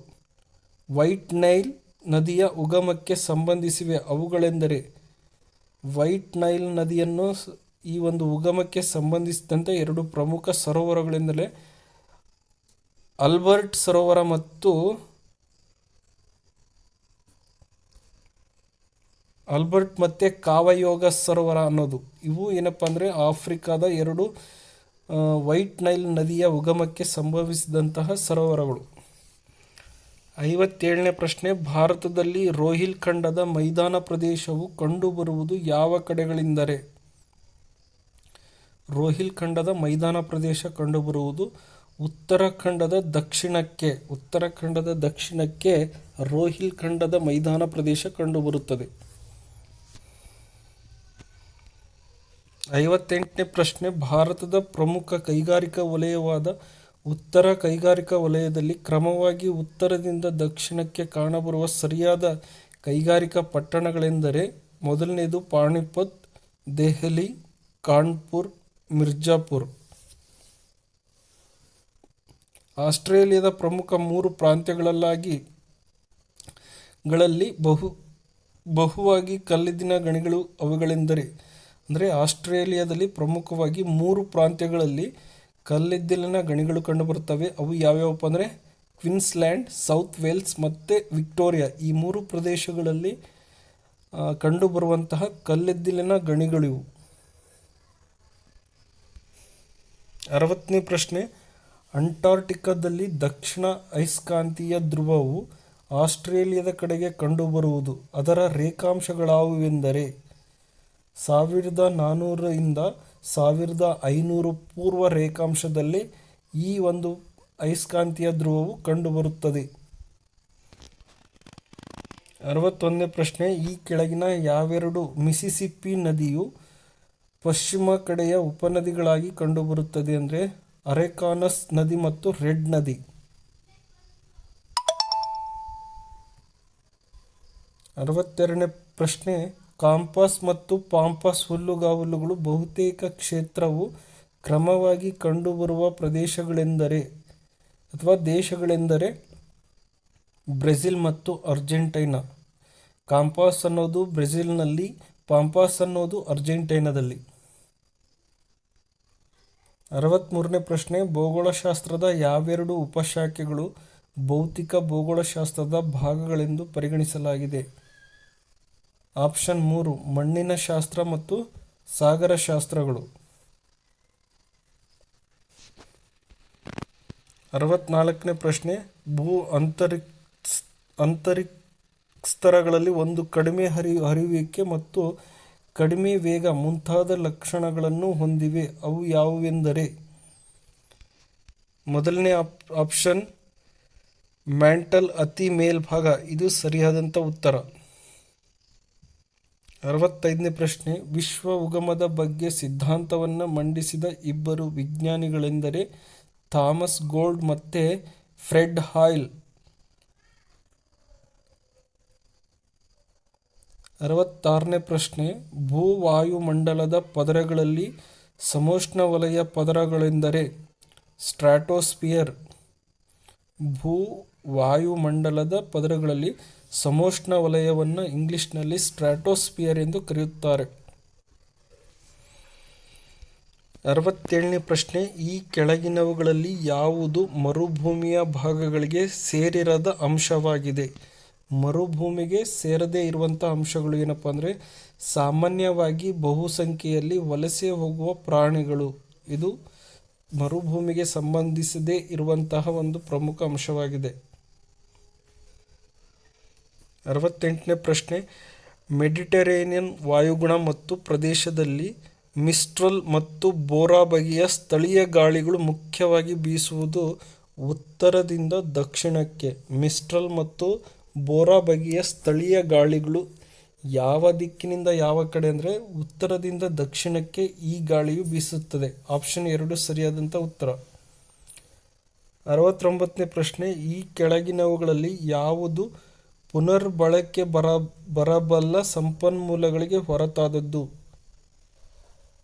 ವೈಟ್ ನೈಲ್ ನದಿಯ ಉಗಮಕ್ಕೆ ಸಂಬಂಧಿಸಿವೆ, ಅವುಗಳೆಂದರೆ? ವೈಟ್ ನೈಲ್ ನದಿಯನ್ನು ಈ ಒಂದು ಉಗಮಕ್ಕೆ ಸಂಬಂಧಿಸಿದಂಥ 2 ಪ್ರಮುಖ ಸರೋವರಗಳೆಂದರೆ ಆಲ್ಬರ್ಟ್ ಸರೋವರ ಮತ್ತು ಕಾವಯೋಗ ಸರೋವರ ಅನ್ನೋದು. ಇವು ಏನಪ್ಪ ಅಂದರೆ ಆಫ್ರಿಕಾದ 2 ವೈಟ್ ನೈಲ್ ನದಿಯ ಉಗಮಕ್ಕೆ ಸಂಭವಿಸಿದಂತಹ ಸರೋವರಗಳು. 57ನೇ ಪ್ರಶ್ನೆ, ಭಾರತದಲ್ಲಿ ರೋಹಿಲ್ ಖಂಡದ ಮೈದಾನ ಪ್ರದೇಶವು ಕಂಡುಬರುವುದು ಯಾವ ಕಡೆಗಳೆಂದರೆ? ರೋಹಿಲ್ ಖಂಡದ ಮೈದಾನ ಪ್ರದೇಶ ಕಂಡುಬರುವುದು ಉತ್ತರಾಖಂಡದ ದಕ್ಷಿಣಕ್ಕೆ ರೋಹಿಲ್ ಖಂಡದ ಮೈದಾನ ಪ್ರದೇಶ ಕಂಡುಬರುತ್ತದೆ. 58ನೇ ಪ್ರಶ್ನೆ, ಭಾರತದ ಪ್ರಮುಖ ಕೈಗಾರಿಕಾ ವಲಯವಾದ ಉತ್ತರ ಕೈಗಾರಿಕಾ ವಲಯದಲ್ಲಿ ಕ್ರಮವಾಗಿ ಉತ್ತರದಿಂದ ದಕ್ಷಿಣಕ್ಕೆ ಕಾಣಬರುವ ಸರಿಯಾದ ಕೈಗಾರಿಕಾ ಪಟ್ಟಣಗಳೆಂದರೆ? ಮೊದಲನೇದು ಪಾಣಿಪತ್, ದೆಹಲಿ, ಕಾನ್ಪುರ್, ಮಿರ್ಜಾಪುರ್. ಆಸ್ಟ್ರೇಲಿಯಾದ ಪ್ರಮುಖ 3 ಪ್ರಾಂತ್ಯಗಳಲ್ಲಿ ಬಹುವಾಗಿ ಕಲ್ಲಿದ್ದಿನ ಗಣಿಗಳು ಅವುಗಳೆಂದರೆ? ಅಂದರೆ ಆಸ್ಟ್ರೇಲಿಯಾದಲ್ಲಿ ಪ್ರಮುಖವಾಗಿ 3 ಪ್ರಾಂತ್ಯಗಳಲ್ಲಿ ಕಲ್ಲಿದ್ದಿಲಿನ ಗಣಿಗಳು ಕಂಡುಬರುತ್ತವೆ. ಅವು ಯಾವ್ಯಾವಪ್ಪ ಅಂದರೆ ಕ್ವೀನ್ಸ್ಲ್ಯಾಂಡ್, ಸೌತ್ ವೇಲ್ಸ್ ಮತ್ತು ವಿಕ್ಟೋರಿಯಾ. ಈ 3 ಪ್ರದೇಶಗಳಲ್ಲಿ ಕಂಡುಬರುವಂತಹ ಕಲ್ಲಿದ್ದಿಲಿನ ಗಣಿಗಳಿವು. 60ನೇ ಪ್ರಶ್ನೆ, ಅಂಟಾರ್ಟಿಕಾದಲ್ಲಿ ದಕ್ಷಿಣ ಅಯಸ್ಕಾಂತೀಯ ಧ್ರುವವು ಆಸ್ಟ್ರೇಲಿಯಾದ ಕಡೆಗೆ ಕಂಡುಬರುವುದು, ಅದರ ರೇಖಾಂಶಗಳಾವುವೆಂದರೆ? 1400 ರಿಂದ 1500 ಪೂರ್ವ ರೇಖಾಂಶದಲ್ಲಿ ಈ ಒಂದು ಅಯಸ್ಕಾಂತೀಯ ಧ್ರುವವು ಕಂಡುಬರುತ್ತದೆ. 61ನೇ ಪ್ರಶ್ನೆ, ಈ ಕೆಳಗಿನ ಯಾವೆರಡು ಮಿಸಿಸಿಪ್ಪಿ ನದಿಯು ಪಶ್ಚಿಮ ಕಡೆಯ ಉಪನದಿಗಳಾಗಿ ಕಂಡುಬರುತ್ತದೆ? ಅಂದರೆ ಅರೆಕಾನಸ್ ನದಿ ಮತ್ತು ರೆಡ್ ನದಿ. 62ನೇ ಪ್ರಶ್ನೆ, ಕಾಂಪಾಸ್ ಮತ್ತು ಪಾಂಪಾಸ್ ಹುಲ್ಲುಗಾವಲುಗಳು ಬಹುತೇಕ ಕ್ಷೇತ್ರವು ಕ್ರಮವಾಗಿ ಕಂಡುಬರುವ ಪ್ರದೇಶಗಳೆಂದರೆ ಅಥವಾ ದೇಶಗಳೆಂದರೆ? ಬ್ರೆಜಿಲ್ ಮತ್ತು ಅರ್ಜೆಂಟೈನಾ. ಕಾಂಪಾಸ್ ಅನ್ನೋದು ಬ್ರೆಜಿಲ್ನಲ್ಲಿ, ಪಾಂಪಾಸ್ ಅನ್ನೋದು ಅರ್ಜೆಂಟೈನಾದಲ್ಲಿ. 63ನೇ ಪ್ರಶ್ನೆ, ಭೂಗೋಳಶಾಸ್ತ್ರದ ಯಾವೆರಡು ಉಪಶಾಖೆಗಳು ಭೌತಿಕ ಭೂಗೋಳಶಾಸ್ತ್ರದ ಭಾಗಗಳೆಂದು ಪರಿಗಣಿಸಲಾಗಿದೆ? ಆಪ್ಷನ್ 3 ಮಣ್ಣಿನ ಶಾಸ್ತ್ರ ಮತ್ತು ಸಾಗರಶಾಸ್ತ್ರಗಳು. 64ನೇ ಪ್ರಶ್ನೆ, ಭೂ ಅಂತರಿಕ್ಷಸ್ತರಗಳಲ್ಲಿ ಒಂದು ಕಡಿಮೆ ಹರಿಯುವಿಕೆ ಮತ್ತು ಕಡಿಮೆ ವೇಗ ಮುಂತಾದ ಲಕ್ಷಣಗಳನ್ನು ಹೊಂದಿವೆ, ಅವು ಯಾವುವೆಂದರೆ? ಮೊದಲನೇ ಆಪ್ಷನ್ ಮ್ಯಾಂಟಲ್, ಅತಿ ಮೇಲ್ಭಾಗ. ಇದು ಸರಿಯಾದಂಥ ಉತ್ತರ. 65ನೇ ಪ್ರಶ್ನೆ, ವಿಶ್ವ ಉಗಮದ ಬಗ್ಗೆ ಸಿದ್ಧಾಂತವನ್ನು ಮಂಡಿಸಿದ ಇಬ್ಬರು ವಿಜ್ಞಾನಿಗಳೆಂದರೆ? ಥಾಮಸ್ ಗೋಲ್ಡ್ ಮತ್ತು ಫ್ರೆಡ್ ಹಾಯ್ಲ್. 66ನೇ ಪ್ರಶ್ನೆ, ಭೂವಾಯುಮಂಡಲದ ಪದರಗಳಲ್ಲಿ ಸಮೋಷ್ಣವಲಯ ಪದರಗಳೆಂದರೆ? ಸ್ಟ್ರಾಟೋಸ್ಫಿಯರ್. ಭೂವಾಯುಮಂಡಲದ ಪದರಗಳಲ್ಲಿ ಸಮೋಷ್ಣ ವಲಯವನ್ನು ಇಂಗ್ಲಿಷ್ನಲ್ಲಿ ಸ್ಟ್ರಾಟೋಸ್ಫಿಯರ್ ಎಂದು ಕರೆಯುತ್ತಾರೆ. 67ನೇ ಪ್ರಶ್ನೆ, ಈ ಕೆಳಗಿನವುಗಳಲ್ಲಿ ಯಾವುದು ಮರುಭೂಮಿಯ ಭಾಗಗಳಿಗೆ ಸೇರಿರದ ಅಂಶವಾಗಿದೆ? ಮರುಭೂಮಿಗೆ ಸೇರದೇ ಇರುವಂಥ ಅಂಶಗಳು ಏನಪ್ಪ ಅಂದರೆ ಸಾಮಾನ್ಯವಾಗಿ ಬಹುಸಂಖ್ಯೆಯಲ್ಲಿ ವಲಸೆ ಹೋಗುವ ಪ್ರಾಣಿಗಳು. ಇದು ಮರುಭೂಮಿಗೆ ಸಂಬಂಧಿಸದೇ ಇರುವಂತಹ ಒಂದು ಪ್ರಮುಖ ಅಂಶವಾಗಿದೆ. 68ನೇ ಪ್ರಶ್ನೆ, ಮೆಡಿಟರೇನಿಯನ್ ವಾಯುಗುಣ ಮತ್ತು ಪ್ರದೇಶದಲ್ಲಿ ಮಿಸ್ಟ್ರಲ್ ಮತ್ತು ಬೋರಾ ಬಗೆಯ ಸ್ಥಳೀಯ ಗಾಳಿಗಳು ಮುಖ್ಯವಾಗಿ ಬೀಸುವುದು ಉತ್ತರದಿಂದ ದಕ್ಷಿಣಕ್ಕೆ. ಮಿಸ್ಟ್ರಲ್ ಮತ್ತು ಬೋರಾ ಬಗೆಯ ಸ್ಥಳೀಯ ಗಾಳಿಗಳು ಯಾವ ದಿಕ್ಕಿನಿಂದ ಯಾವ ಕಡೆ ಅಂದರೆ ಉತ್ತರದಿಂದ ದಕ್ಷಿಣಕ್ಕೆ ಈ ಗಾಳಿಯು ಬೀಸುತ್ತದೆ. ಆಪ್ಷನ್ 2 ಸರಿಯಾದಂಥ ಉತ್ತರ. 69ನೇ ಪ್ರಶ್ನೆ, ಈ ಕೆಳಗಿನವುಗಳಲ್ಲಿ ಯಾವುದು ಪುನರ್ಬಳಕೆ ಬರಬಲ್ಲ ಸಂಪನ್ಮೂಲಗಳಿಗೆ ಹೊರತಾದದ್ದು?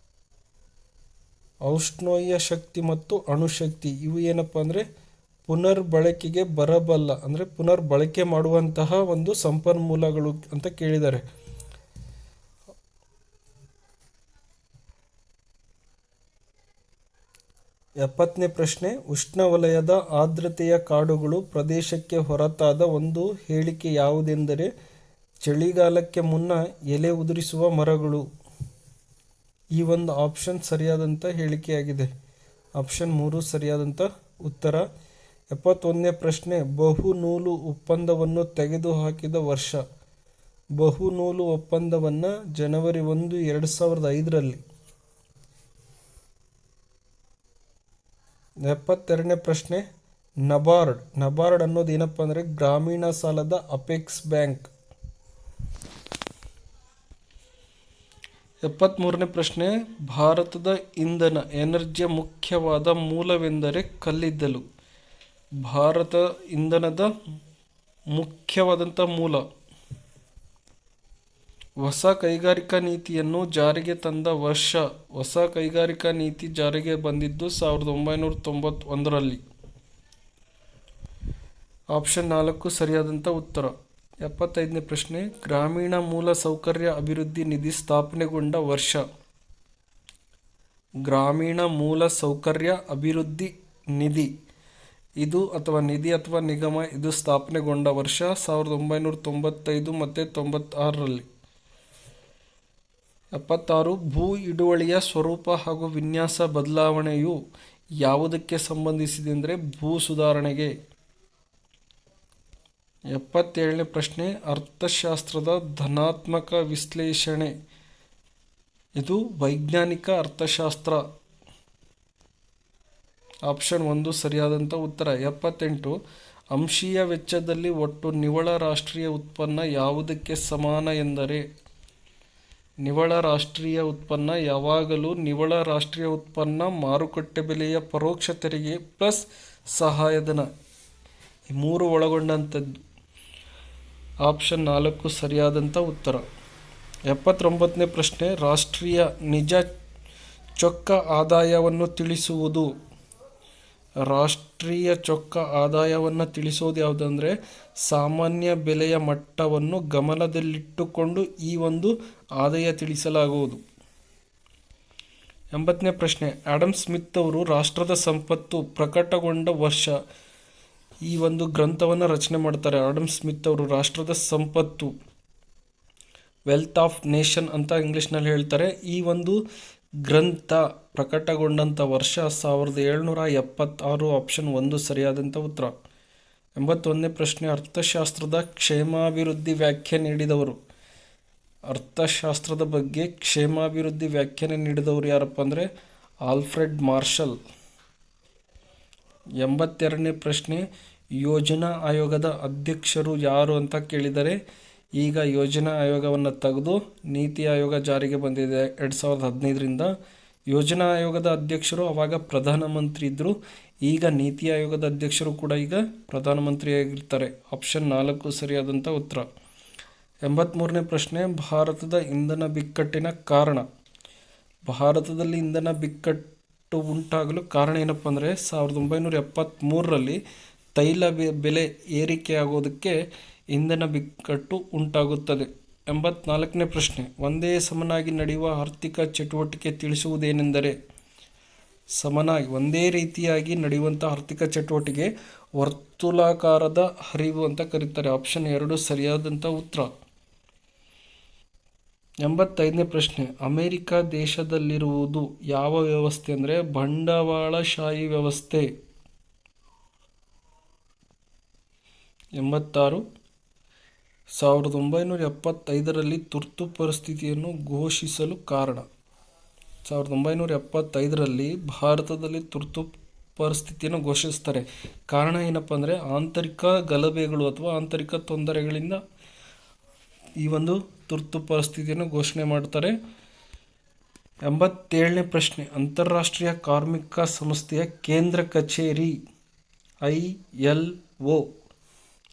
ಔಷ್ಣೋಯ ಶಕ್ತಿ ಮತ್ತು ಅಣುಶಕ್ತಿ. ಇವು ಏನಪ್ಪ ಅಂದರೆ ಪುನರ್ಬಳಕೆಗೆ ಬರಬಲ್ಲ ಅಂದರೆ ಪುನರ್ಬಳಕೆ ಮಾಡುವಂತಹ ಒಂದು ಸಂಪನ್ಮೂಲಗಳು ಅಂತ ಕೇಳಿದ್ದಾರೆ. ಎಪ್ಪತ್ತನೇ ಪ್ರಶ್ನೆ, ಉಷ್ಣವಲಯದ ಆರ್ದ್ರತೆಯ ಕಾಡುಗಳು ಪ್ರದೇಶಕ್ಕೆ ಹೊರತಾದ ಒಂದು ಹೇಳಿಕೆ ಯಾವುದೆಂದರೆ ಚಳಿಗಾಲಕ್ಕೆ ಮುನ್ನ ಎಲೆ ಉದುರಿಸುವ ಮರಗಳು. ಈ ಒಂದು ಆಪ್ಷನ್ ಸರಿಯಾದಂಥ ಹೇಳಿಕೆಯಾಗಿದೆ. ಆಪ್ಷನ್ 3 ಸರಿಯಾದಂಥ ಉತ್ತರ. 71ನೇ ಪ್ರಶ್ನೆ, ಬಹು ನೂಲು ಒಪ್ಪಂದವನ್ನು ತೆಗೆದುಹಾಕಿದ ವರ್ಷ? ಬಹು ನೂಲು ಒಪ್ಪಂದವನ್ನು ಜನವರಿ 1, 2005ರಲ್ಲಿ. 72ನೇ ಪ್ರಶ್ನೆ, ನಬಾರ್ಡ್ ಅನ್ನೋದು ಏನಪ್ಪ ಅಂದರೆ ಗ್ರಾಮೀಣ ಸಾಲದ ಅಪೆಕ್ಸ್ ಬ್ಯಾಂಕ್. 73ನೇ ಪ್ರಶ್ನೆ, ಭಾರತದ ಇಂಧನ ಎನರ್ಜಿಯ ಮುಖ್ಯವಾದ ಮೂಲವೆಂದರೆ ಕಲ್ಲಿದ್ದಲು. ಭಾರತ ಇಂಧನದ ಮುಖ್ಯವಾದಂಥ ಮೂಲ. ಹೊಸ ಕೈಗಾರಿಕಾ ನೀತಿಯನ್ನು ಜಾರಿಗೆ ತಂದ ವರ್ಷ? ಹೊಸ ಕೈಗಾರಿಕಾ ನೀತಿ ಜಾರಿಗೆ ಬಂದಿದ್ದು 1991ರಲ್ಲಿ. ಆಪ್ಷನ್ 4 ಸರಿಯಾದಂಥ ಉತ್ತರ. 75ನೇ ಪ್ರಶ್ನೆ, ಗ್ರಾಮೀಣ ಮೂಲ ಸೌಕರ್ಯ ಅಭಿವೃದ್ಧಿ ನಿಧಿ ಸ್ಥಾಪನೆಗೊಂಡ ವರ್ಷ? ಗ್ರಾಮೀಣ ಮೂಲ ಸೌಕರ್ಯ ಅಭಿವೃದ್ಧಿ ನಿಧಿ ಇದು ಅಥವಾ ನಿಧಿ ಅಥವಾ ನಿಗಮ ಇದು ಸ್ಥಾಪನೆಗೊಂಡ ವರ್ಷ 1995 ಮತ್ತು 96ರಲ್ಲಿ. 76, ಭೂ ಹಿಡುವಳಿಯ ಸ್ವರೂಪ ಹಾಗೂ ವಿನ್ಯಾಸ ಬದಲಾವಣೆಯು ಯಾವುದಕ್ಕೆ ಸಂಬಂಧಿಸಿದೆ ಅಂದರೆ ಭೂ ಸುಧಾರಣೆಗೆ. 77ನೇ ಪ್ರಶ್ನೆ, ಅರ್ಥಶಾಸ್ತ್ರದ ಧನಾತ್ಮಕ ವಿಶ್ಲೇಷಣೆ ಇದು ವೈಜ್ಞಾನಿಕ ಅರ್ಥಶಾಸ್ತ್ರ. ಆಪ್ಷನ್ 1 ಸರಿಯಾದಂಥ ಉತ್ತರ. 78, ಅಂಶೀಯ ವೆಚ್ಚದಲ್ಲಿ ಒಟ್ಟು ನಿವ್ವಳ ರಾಷ್ಟ್ರೀಯ ಉತ್ಪನ್ನ ಯಾವುದಕ್ಕೆ ಸಮಾನ ಎಂದರೆ? ನಿವ್ವಳ ರಾಷ್ಟ್ರೀಯ ಉತ್ಪನ್ನ ಯಾವಾಗಲೂ ನಿವ್ವಳ ರಾಷ್ಟ್ರೀಯ ಉತ್ಪನ್ನ, ಮಾರುಕಟ್ಟೆ ಬೆಲೆಯ ಪರೋಕ್ಷ ತೆರಿಗೆ ಪ್ಲಸ್ ಸಹಾಯಧನ ಈ 3 ಒಳಗೊಂಡಂಥದ್ದು. ಆಪ್ಷನ್ 4 ಸರಿಯಾದಂಥ ಉತ್ತರ. 79ನೇ ಪ್ರಶ್ನೆ, ರಾಷ್ಟ್ರೀಯ ನಿಜ ಚೊಕ್ಕ ಆದಾಯವನ್ನು ತಿಳಿಸುವುದು? ರಾಷ್ಟ್ರೀಯ ಚೊಕ್ಕ ಆದಾಯವನ್ನು ತಿಳಿಸೋದು ಯಾವುದಂದರೆ ಸಾಮಾನ್ಯ ಬೆಲೆಯ ಮಟ್ಟವನ್ನು ಗಮನದಲ್ಲಿಟ್ಟುಕೊಂಡು ಈ ಒಂದು ಆದಾಯ ತಿಳಿಸಲಾಗುವುದು. 80ನೇ ಪ್ರಶ್ನೆ, ಆಡಮ್ ಸ್ಮಿತ್ ಅವರು ರಾಷ್ಟ್ರದ ಸಂಪತ್ತು ಪ್ರಕಟಗೊಂಡ ವರ್ಷ? ಈ ಒಂದು ಗ್ರಂಥವನ್ನು ರಚನೆ ಮಾಡ್ತಾರೆ ಆಡಮ್ ಸ್ಮಿತ್ ಅವರು. ರಾಷ್ಟ್ರದ ಸಂಪತ್ತು, ವೆಲ್ತ್ ಆಫ್ ನೇಷನ್ ಅಂತ ಇಂಗ್ಲೀಷ್ನಲ್ಲಿ ಹೇಳ್ತಾರೆ. ಈ ಒಂದು ಗ್ರಂಥ ಪ್ರಕಟಗೊಂಡಂಥ ವರ್ಷ 1776. ಆಪ್ಷನ್ 1 ಸರಿಯಾದಂಥ ಉತ್ತರ. 81ನೇ ಪ್ರಶ್ನೆ, ಅರ್ಥಶಾಸ್ತ್ರದ ಕ್ಷೇಮಾಭಿವೃದ್ಧಿ ವ್ಯಾಖ್ಯೆ ನೀಡಿದವರು? ಅರ್ಥಶಾಸ್ತ್ರದ ಬಗ್ಗೆ ಕ್ಷೇಮಾಭಿವೃದ್ಧಿ ವ್ಯಾಖ್ಯಾನ ನೀಡಿದವರು ಯಾರಪ್ಪ ಅಂದರೆ ಆಲ್ಫ್ರೆಡ್ ಮಾರ್ಷಲ್. 82ನೇ ಪ್ರಶ್ನೆ, ಯೋಜನಾ ಆಯೋಗದ ಅಧ್ಯಕ್ಷರು ಯಾರು ಅಂತ ಕೇಳಿದರೆ ಈಗ ಯೋಜನಾ ಆಯೋಗವನ್ನು ತೆಗೆದು ನೀತಿ ಆಯೋಗ ಜಾರಿಗೆ ಬಂದಿದೆ 2015ರಿಂದ. ಯೋಜನಾ ಆಯೋಗದ ಅಧ್ಯಕ್ಷರು ಆವಾಗ ಪ್ರಧಾನಮಂತ್ರಿ ಇದ್ದರು. ಈಗ ನೀತಿ ಆಯೋಗದ ಅಧ್ಯಕ್ಷರು ಕೂಡ ಈಗ ಪ್ರಧಾನಮಂತ್ರಿಯಾಗಿರ್ತಾರೆ. ಆಪ್ಷನ್ 4 ಸರಿಯಾದಂಥ ಉತ್ತರ. 83ನೇ ಪ್ರಶ್ನೆ, ಭಾರತದ ಇಂಧನ ಬಿಕ್ಕಟ್ಟಿನ ಕಾರಣ? ಭಾರತದಲ್ಲಿ ಇಂಧನ ಬಿಕ್ಕಟ್ಟು ಉಂಟಾಗಲು ಕಾರಣ ಏನಪ್ಪ ಅಂದರೆ 1973ರಲ್ಲಿ ತೈಲ ಬೆಲೆ ಏರಿಕೆಯಾಗೋದಕ್ಕೆ ಇಂಧನ ಬಿಕ್ಕಟ್ಟು ಉಂಟಾಗುತ್ತದೆ. 84ನೇ ಪ್ರಶ್ನೆ, ಒಂದೇ ಸಮನಾಗಿ ನಡೆಯುವ ಆರ್ಥಿಕ ಚಟುವಟಿಕೆ ತಿಳಿಸುವುದೇನೆಂದರೆ? ಸಮನಾಗಿ ಒಂದೇ ರೀತಿಯಾಗಿ ನಡೆಯುವಂಥ ಆರ್ಥಿಕ ಚಟುವಟಿಕೆ ವರ್ತುಲಾಕಾರದ ಹರಿವು ಅಂತ ಕರೀತಾರೆ. ಆಪ್ಷನ್ 2 ಸರಿಯಾದಂಥ ಉತ್ತರ. 85ನೇ ಪ್ರಶ್ನೆ, ಅಮೆರಿಕ ದೇಶದಲ್ಲಿರುವುದು ಯಾವ ವ್ಯವಸ್ಥೆ ಅಂದರೆ ಬಂಡವಾಳಶಾಹಿ ವ್ಯವಸ್ಥೆ. 86, 1975ರಲ್ಲಿ ತುರ್ತು ಪರಿಸ್ಥಿತಿಯನ್ನು ಘೋಷಿಸಲು ಕಾರಣ. 1975ರಲ್ಲಿ ಭಾರತದಲ್ಲಿ ತುರ್ತು ಪರಿಸ್ಥಿತಿಯನ್ನು ಘೋಷಿಸ್ತಾರೆ. ಕಾರಣ ಏನಪ್ಪ ಅಂದರೆ ಆಂತರಿಕ ಗಲಭೆಗಳು ಅಥವಾ ಆಂತರಿಕ ತೊಂದರೆಗಳಿಂದ ಈ ಒಂದು ತುರ್ತು ಪರಿಸ್ಥಿತಿಯನ್ನು ಘೋಷಣೆ ಮಾಡ್ತಾರೆ. 87ನೇ ಪ್ರಶ್ನೆ, ಅಂತಾರಾಷ್ಟ್ರೀಯ ಕಾರ್ಮಿಕ ಸಂಸ್ಥೆಯ ಕೇಂದ್ರ ಕಚೇರಿ ILO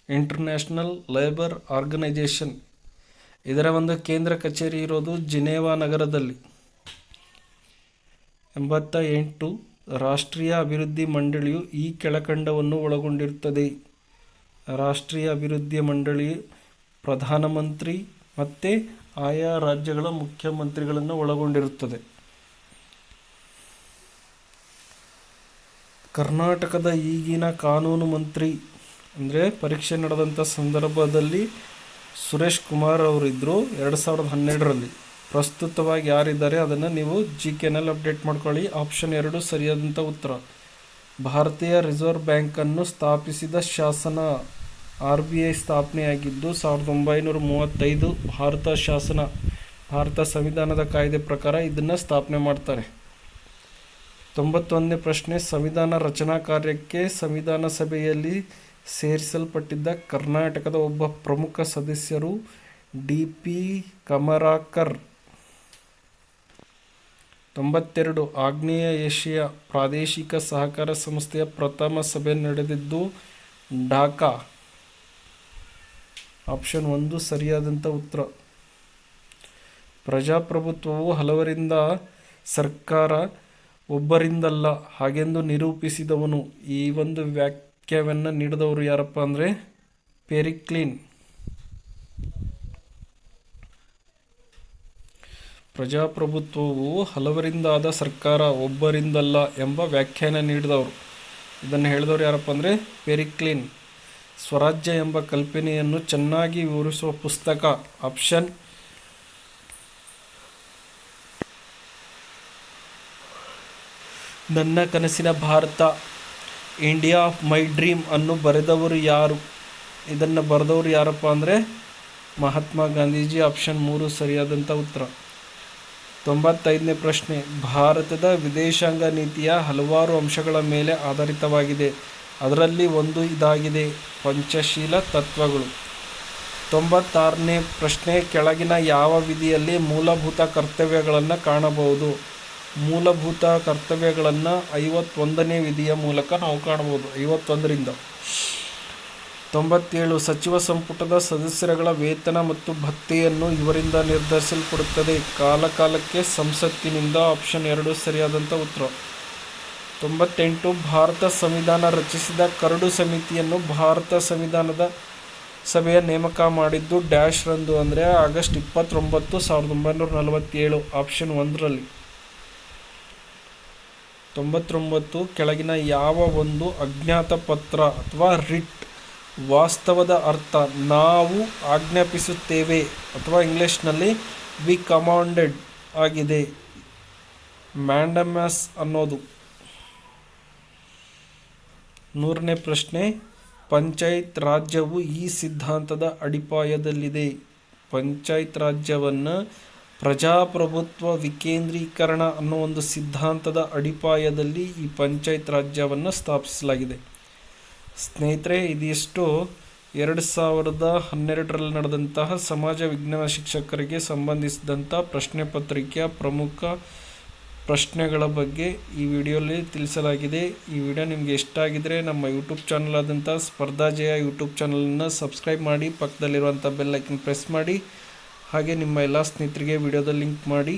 ಇಂಟರ್ನ್ಯಾಷನಲ್ ಲೇಬರ್ ಆರ್ಗನೈಜೇಷನ್, ಇದರ ಒಂದು ಕೇಂದ್ರ ಕಚೇರಿ ಇರೋದು ಜಿನೇವಾ ನಗರದಲ್ಲಿ. 88, ರಾಷ್ಟ್ರೀಯ ಅಭಿವೃದ್ಧಿ ಮಂಡಳಿಯು ಈ ಕೆಳಕಂಡವನ್ನು ಒಳಗೊಂಡಿರುತ್ತದೆ. ರಾಷ್ಟ್ರೀಯ ಅಭಿವೃದ್ಧಿ ಮಂಡಳಿ ಪ್ರಧಾನಮಂತ್ರಿ ಮತ್ತು ಆಯಾ ರಾಜ್ಯಗಳ ಮುಖ್ಯಮಂತ್ರಿಗಳನ್ನು ಒಳಗೊಂಡಿರುತ್ತದೆ. ಕರ್ನಾಟಕದ ಈಗಿನ ಕಾನೂನು ಮಂತ್ರಿ ಅಂದರೆ ಪರೀಕ್ಷೆ ನಡೆದಂಥ ಸಂದರ್ಭದಲ್ಲಿ ಸುರೇಶ್ ಕುಮಾರ್ ಅವರಿದ್ದರು 2012ರಲ್ಲಿ. ಪ್ರಸ್ತುತವಾಗಿ ಯಾರಿದ್ದಾರೆ ಅದನ್ನು ನೀವು GKನಲ್ಲಿ ಅಪ್ಡೇಟ್ ಮಾಡ್ಕೊಳ್ಳಿ. ಆಪ್ಷನ್ 2 ಸರಿಯಾದಂಥ ಉತ್ತರ. ಭಾರತೀಯ ರಿಸರ್ವ್ ಬ್ಯಾಂಕನ್ನು ಸ್ಥಾಪಿಸಿದ ಶಾಸನ RBI ಸ್ಥಾಪನೆಯಾಗಿದ್ದು 1935 ಭಾರತ ಸಂವಿಧಾನದ ಕಾಯ್ದೆ ಪ್ರಕಾರ ಇದನ್ನು ಸ್ಥಾಪನೆ ಮಾಡ್ತಾರೆ. 91ನೇ ಪ್ರಶ್ನೆ, ಸಂವಿಧಾನ ರಚನಾ ಕಾರ್ಯಕ್ಕೆ ಸಂವಿಧಾನ ಸಭೆಯಲ್ಲಿ ಸೇರಿಸಲ್ಪಟ್ಟಿದ್ದ ಕರ್ನಾಟಕದ ಒಬ್ಬ ಪ್ರಮುಖ ಸದಸ್ಯರು DP ಕಮರಾಕರ್. 92, ಆಗ್ನೇಯ ಏಷ್ಯಾ ಪ್ರಾದೇಶಿಕ ಸಹಕಾರ ಸಂಸ್ಥೆಯ ಪ್ರಥಮ ಸಭೆ ನಡೆದಿದ್ದು ಢಾಕಾ. ಆಪ್ಷನ್ 1 ಸರಿಯಾದಂಥ ಉತ್ತರ. ಪ್ರಜಾಪ್ರಭುತ್ವವು ಹಲವರಿಂದ, ಸರ್ಕಾರ ಒಬ್ಬರಿಂದಲ್ಲ ಹಾಗೆಂದು ನಿರೂಪಿಸಿದವನು. ಈ ಒಂದು ವ್ಯಾಖ್ಯಾನವನ್ನು ನೀಡಿದವರು ಯಾರಪ್ಪ ಅಂದರೆ ಪೆರಿಕ್ಲಿನ್. ಪ್ರಜಾಪ್ರಭುತ್ವವು ಹಲವರಿಂದಾದ, ಸರ್ಕಾರ ಒಬ್ಬರಿಂದಲ್ಲ ಎಂಬ ವ್ಯಾಖ್ಯಾನ ನೀಡಿದವರು. ಇದನ್ನು ಹೇಳಿದವರು ಯಾರಪ್ಪ ಅಂದರೆ ಪೆರಿಕ್ಲಿನ್. ಸ್ವರಾಜ್ಯ ಎಂಬ ಕಲ್ಪನೆಯನ್ನು ಚೆನ್ನಾಗಿ ವಿವರಿಸುವ ಪುಸ್ತಕ. ಆಪ್ಷನ್ ನನ್ನ ಕನಸಿನ Bharat, India of my dream ಅನ್ನು ಬರೆದವರು ಯಾರು? ಇದನ್ನು ಬರೆದವರು ಯಾರಪ್ಪ ಅಂದರೆ ಮಹಾತ್ಮ ಗಾಂಧೀಜಿ. ಆಪ್ಷನ್ 3 ಸರಿಯಾದಂಥ ಉತ್ತರ. 95ನೇ ಪ್ರಶ್ನೆ, ಭಾರತದ ವಿದೇಶಾಂಗ ನೀತಿಯ ಹಲವಾರು ಅಂಶಗಳ ಮೇಲೆ ಆಧಾರಿತವಾಗಿದೆ. ಅದರಲ್ಲಿ ಒಂದು ಇದಾಗಿದೆ, ಪಂಚಶೀಲ ತತ್ವಗಳು. 96ನೇ ಪ್ರಶ್ನೆ, ಕೆಳಗಿನ ಯಾವ ವಿಧಿಯಲ್ಲಿ ಮೂಲಭೂತ ಕರ್ತವ್ಯಗಳನ್ನು ಕಾಣಬಹುದು? ಮೂಲಭೂತ ಕರ್ತವ್ಯಗಳನ್ನು 51ನೇ ವಿಧಿಯ ಮೂಲಕ ನಾವು ಕಾಣಬಹುದು. 51ರಿಂದ 97, ಸಚಿವ ಸಂಪುಟದ ಸದಸ್ಯರುಗಳ ವೇತನ ಮತ್ತು ಭತ್ಯೆಯನ್ನು ಇವರಿಂದ ನಿರ್ಧರಿಸಲ್ಪಡುತ್ತದೆ. ಕಾಲಕಾಲಕ್ಕೆ ಸಂಸತ್ತಿನಿಂದ. ಆಪ್ಷನ್ 2 ಸರಿಯಾದಂಥ ಉತ್ತರ. 98, ಭಾರತ ಸಂವಿಧಾನ ರಚಿಸಿದ ಕರಡು ಸಮಿತಿಯನ್ನು ಭಾರತ ಸಂವಿಧಾನದ ಸಭೆಯ ನೇಮಕ ಮಾಡಿದ್ದು ಡ್ಯಾಶ್ ರಂದು ಅಂದರೆ ಆಗಸ್ಟ್ 29, 1947. ಆಪ್ಷನ್ 1ರಲ್ಲಿ. 99, ಕೆಳಗಿನ ಯಾವ ಒಂದು ಅಜ್ಞಾತ ಪತ್ರ ಅಥವಾ ರಿಟ್ ವಾಸ್ತವದ ಅರ್ಥ ನಾವು ಆಜ್ಞಾಪಿಸುತ್ತೇವೆ ಅಥವಾ ಇಂಗ್ಲಿಷ್ನಲ್ಲಿ ವಿ ಕಮಾಂಡೆಡ್ ಆಗಿದೆ? ಮ್ಯಾಂಡಮಸ್ ಅನ್ನೋದು. 100ನೇ ಪ್ರಶ್ನೆ, ಪಂಚಾಯತ್ ರಾಜ್ಯವು ಈ ಸಿದ್ಧಾಂತದ ಅಡಿಪಾಯದಲ್ಲಿದೆ. ಪಂಚಾಯತ್ ರಾಜ್ಯವನ್ನು ಪ್ರಜಾಪ್ರಭುತ್ವ ವಿಕೇಂದ್ರೀಕರಣ ಅನ್ನೋ ಒಂದು ಸಿದ್ಧಾಂತದ ಅಡಿಪಾಯದಲ್ಲಿ ಈ ಪಂಚಾಯತ್ ರಾಜ್ಯವನ್ನು ಸ್ಥಾಪಿಸಲಾಗಿದೆ. ಸ್ನೇಹಿತರೆ, ಇದಿಷ್ಟು 2012ರಲ್ಲಿ ನಡೆದಂತಹ ಸಮಾಜ ವಿಜ್ಞಾನ ಶಿಕ್ಷಕರಿಗೆ ಸಂಬಂಧಿಸಿದಂಥ ಪ್ರಶ್ನೆ ಪತ್ರಿಕೆಯ ಪ್ರಮುಖ ಪ್ರಶ್ನೆಗಳ ಬಗ್ಗೆ ಈ ವಿಡಿಯೋಲಿ ತಿಳಿಸಲಾಗಿದೆ. ಈ ವಿಡಿಯೋ ನಿಮಗೆ ಇಷ್ಟ ಆಗಿದರೆ ನಮ್ಮ ಯೂಟ್ಯೂಬ್ ಚಾನಲ್ ಆದಂಥ ಸ್ಪರ್ಧಾಜಯ ಯೂಟ್ಯೂಬ್ ಚಾನಲನ್ನು ಸಬ್ಸ್ಕ್ರೈಬ್ ಮಾಡಿ, ಪಕ್ಕದಲ್ಲಿರುವಂಥ ಬೆಲ್ ಐಕನ್ ಪ್ರೆಸ್ ಮಾಡಿ, ಹಾಗೆ ನಿಮ್ಮ ಎಲ್ಲ ಸ್ನೇಹಿತರಿಗೆ ವಿಡಿಯೋದ ಲಿಂಕ್ ಮಾಡಿ.